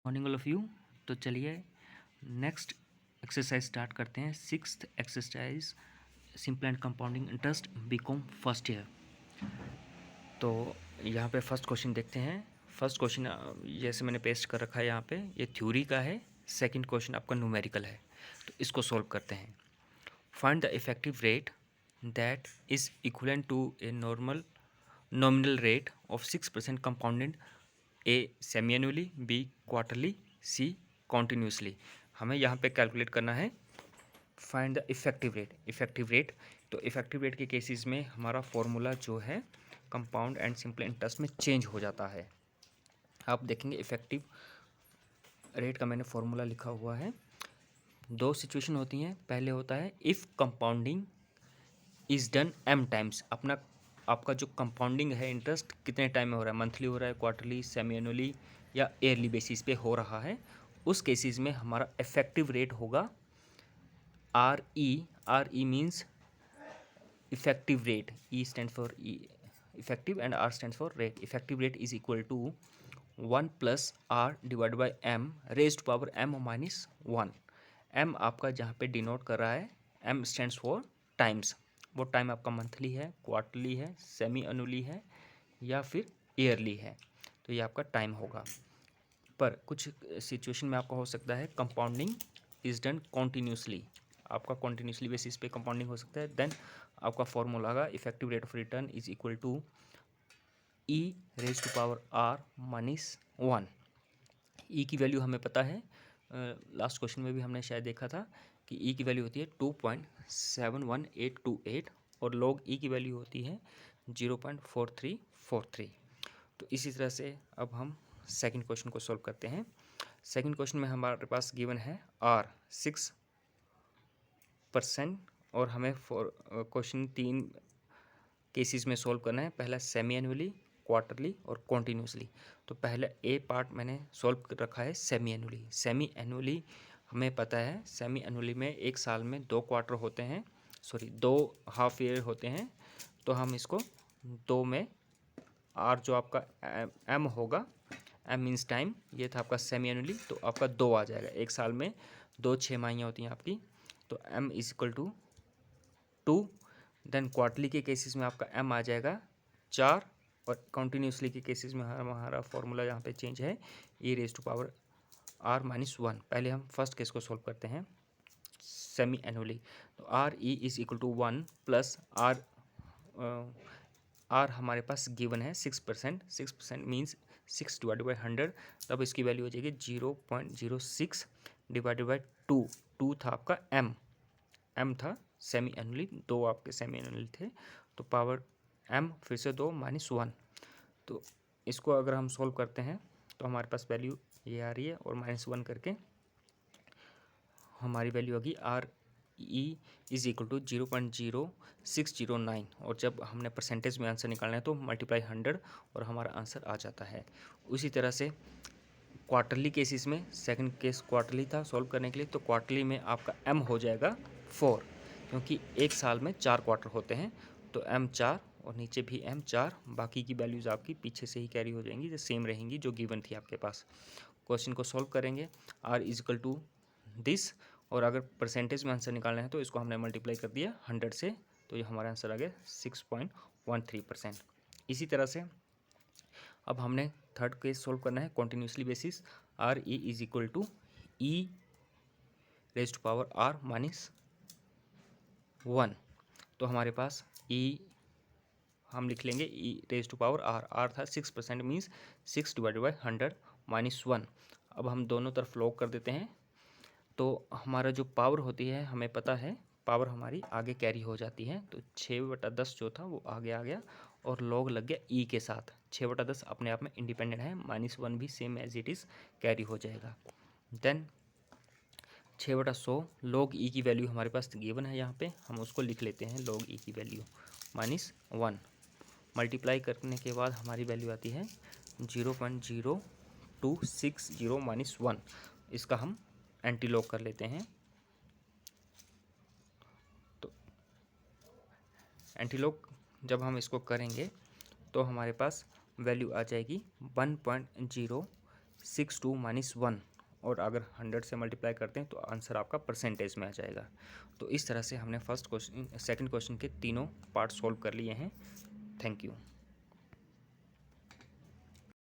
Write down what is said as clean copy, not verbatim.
Morning all of you. तो चलिए next exercise start करते हैं। Sixth exercise simple and compounding interest BCom first year. तो यहाँ पे फर्स्ट क्वेश्चन देखते हैं। फर्स्ट क्वेश्चन जैसे मैंने पेस्ट कर रखा है यहाँ पे, ये थ्योरी का है। सेकंड क्वेश्चन आपका न्यूमेरिकल है, तो इसको सॉल्व करते हैं। Find the effective rate that is equivalent to a nominal rate of 6% compounded, a semi annually, b quarterly, c continuously. हमें यहाँ पे कैलकुलेट करना है फाइंड द इफेक्टिव रेट। तो इफेक्टिव रेट के केसेस में हमारा फॉर्मूला जो है कंपाउंड एंड सिंपल इंटरेस्ट में चेंज हो जाता है। आप देखेंगे इफेक्टिव रेट का मैंने फॉर्मूला लिखा हुआ है। दो सिचुएशन होती हैं। पहले होता है if compounding is done m times. आपका जो कंपाउंडिंग है इंटरेस्ट कितने टाइम में हो रहा है, मंथली हो रहा है, क्वार्टरली, सेमी एनुअली या ईयरली बेसिस पे हो रहा है, उस केसेस में हमारा इफेक्टिव रेट होगा RE means effective rate. E stand for effective and R stand for rate. Effective rate is equal to 1 + R divide by M raise to power M minus 1। M आपका जहाँ पे denote कर रहा है, M stands for times. वो time आपका monthly है, quarterly है, सेमी एनुअली है या फिर ईयरली है, तो ये आपका टाइम होगा। पर कुछ सिचुएशन में आपका हो सकता है कंपाउंडिंग इज डन कॉन्टीन्यूसली। आपका कॉन्टीन्यूसली बेसिस पे कंपाउंडिंग हो सकता है। देन आपका फॉर्मूला होगा effective rate of return is equal to E raise to power R minus 1। E की वैल्यू हमें पता है, लास्ट क्वेश्चन में भी हमने शायद देखा था कि E की वैल्यू होती है 2.71828 और log E की वैल्यू होती है 0.4343। तो इसी तरह से अब हम सेकंड क्वेश्चन को सॉल्व करते हैं। सेकंड क्वेश्चन में हमारे पास गिवन है R 6% और हमें क्वेश्चन 3 केसेस में सॉल्व करना है। पहला सेमी एनुअली, क्वार्टरली और कॉन्टीन्यूसली। तो पहले ए पार्ट मैंने सॉल्व कर रखा है सेमी एनुअली। सेमी एनुअली हमें पता है, सेमी एनुअली में एक साल में 2 क्वार्टर होते हैं, 2 हाफ ईयर होते हैं। तो हम इसको 2 में आर जो आपका एम होगा, एम मीन्स टाइम, ये था आपका सेमी एनुअली, तो आपका 2 आ जाएगा। एक साल में 2 छमाहियाँ होती हैं आपकी, तो M is equal to 2। Then quarterly के केसेस में आपका एम आ जाएगा 4 और कॉन्टीन्यूसली के केसेस में हमारा फॉर्मूला यहाँ पे चेंज है E raise to power R minus 1। पहले हम फर्स्ट केस को सॉल्व करते हैं सेमी एनुअली। तो R E is equal to 1 + R हमारे पास गिवन है 6%। 6% मीन्स 6 डिवाइड बाई 100, तब इसकी वैल्यू हो जाएगी 0.06 डिवाइडेड बाई 2। 2 था आपका M था सेमी एनुअली, 2 आपके सेमी एनुअली थे, तो पावर M फिर से 2 माइनस 1। तो इसको अगर हम सॉल्व करते हैं तो हमारे पास वैल्यू ये आ रही है और -1 करके हमारी वैल्यू होगी RE इज इक्वल टू 0.0609। और जब हमने परसेंटेज में आंसर निकालना है तो मल्टीप्लाई 100 और हमारा आंसर आ जाता है। उसी तरह से क्वार्टरली केसेस में, सेकंड केस क्वार्टरली था सॉल्व करने के लिए, तो क्वार्टरली में आपका M हो जाएगा 4, क्योंकि एक साल में 4 क्वार्टर होते हैं। तो M 4 और नीचे भी M 4, बाकी की वैल्यूज़ आपकी पीछे से ही कैरी हो जाएंगी, जो सेम रहेंगी जो गिवन थी आपके पास। क्वेश्चन को सॉल्व करेंगे R is equal to this, और अगर परसेंटेज में आंसर निकालना है तो इसको हमने मल्टीप्लाई कर दिया 100 से, तो ये हमारा आंसर आ गया 6.13%। इसी तरह से अब हमने थर्ड केस सॉल्व करना है continuously basis. R E is equal to E raise to power R minus 1। तो हमारे पास E हम लिख लेंगे E raise to power R। R था 6%, मीन्स 6 डिवाइडेड बाई 100 माइनस 1। अब हम दोनों तरफ लॉग कर देते हैं, तो हमारा जो पावर होती है हमें पता है पावर हमारी आगे कैरी हो जाती है। तो 6/10 जो था वो आगे आ गया और लॉग लग गया E के साथ। 6/10 अपने आप में इंडिपेंडेंट है, -1 भी same as it is carry हो जाएगा। देन 6/100 लॉग E की वैल्यू हमारे पास गिवन है, यहाँ पे हम उसको लिख लेते हैं। लॉग E की वैल्यू -1 मल्टीप्लाई करने के बाद हमारी वैल्यू आती है 0.0260 -1। इसका हम एंटी लॉग कर लेते हैं। तो एंटी लॉग जब हम इसको करेंगे तो हमारे पास वैल्यू आ जाएगी 62 माइनस 1, और अगर 100 से मल्टीप्लाई करते हैं तो आंसर आपका परसेंटेज में आ जाएगा। तो इस तरह से हमने फर्स्ट क्वेश्चन सेकंड क्वेश्चन के तीनों पार्ट सॉल्व कर लिए हैं। Thank you.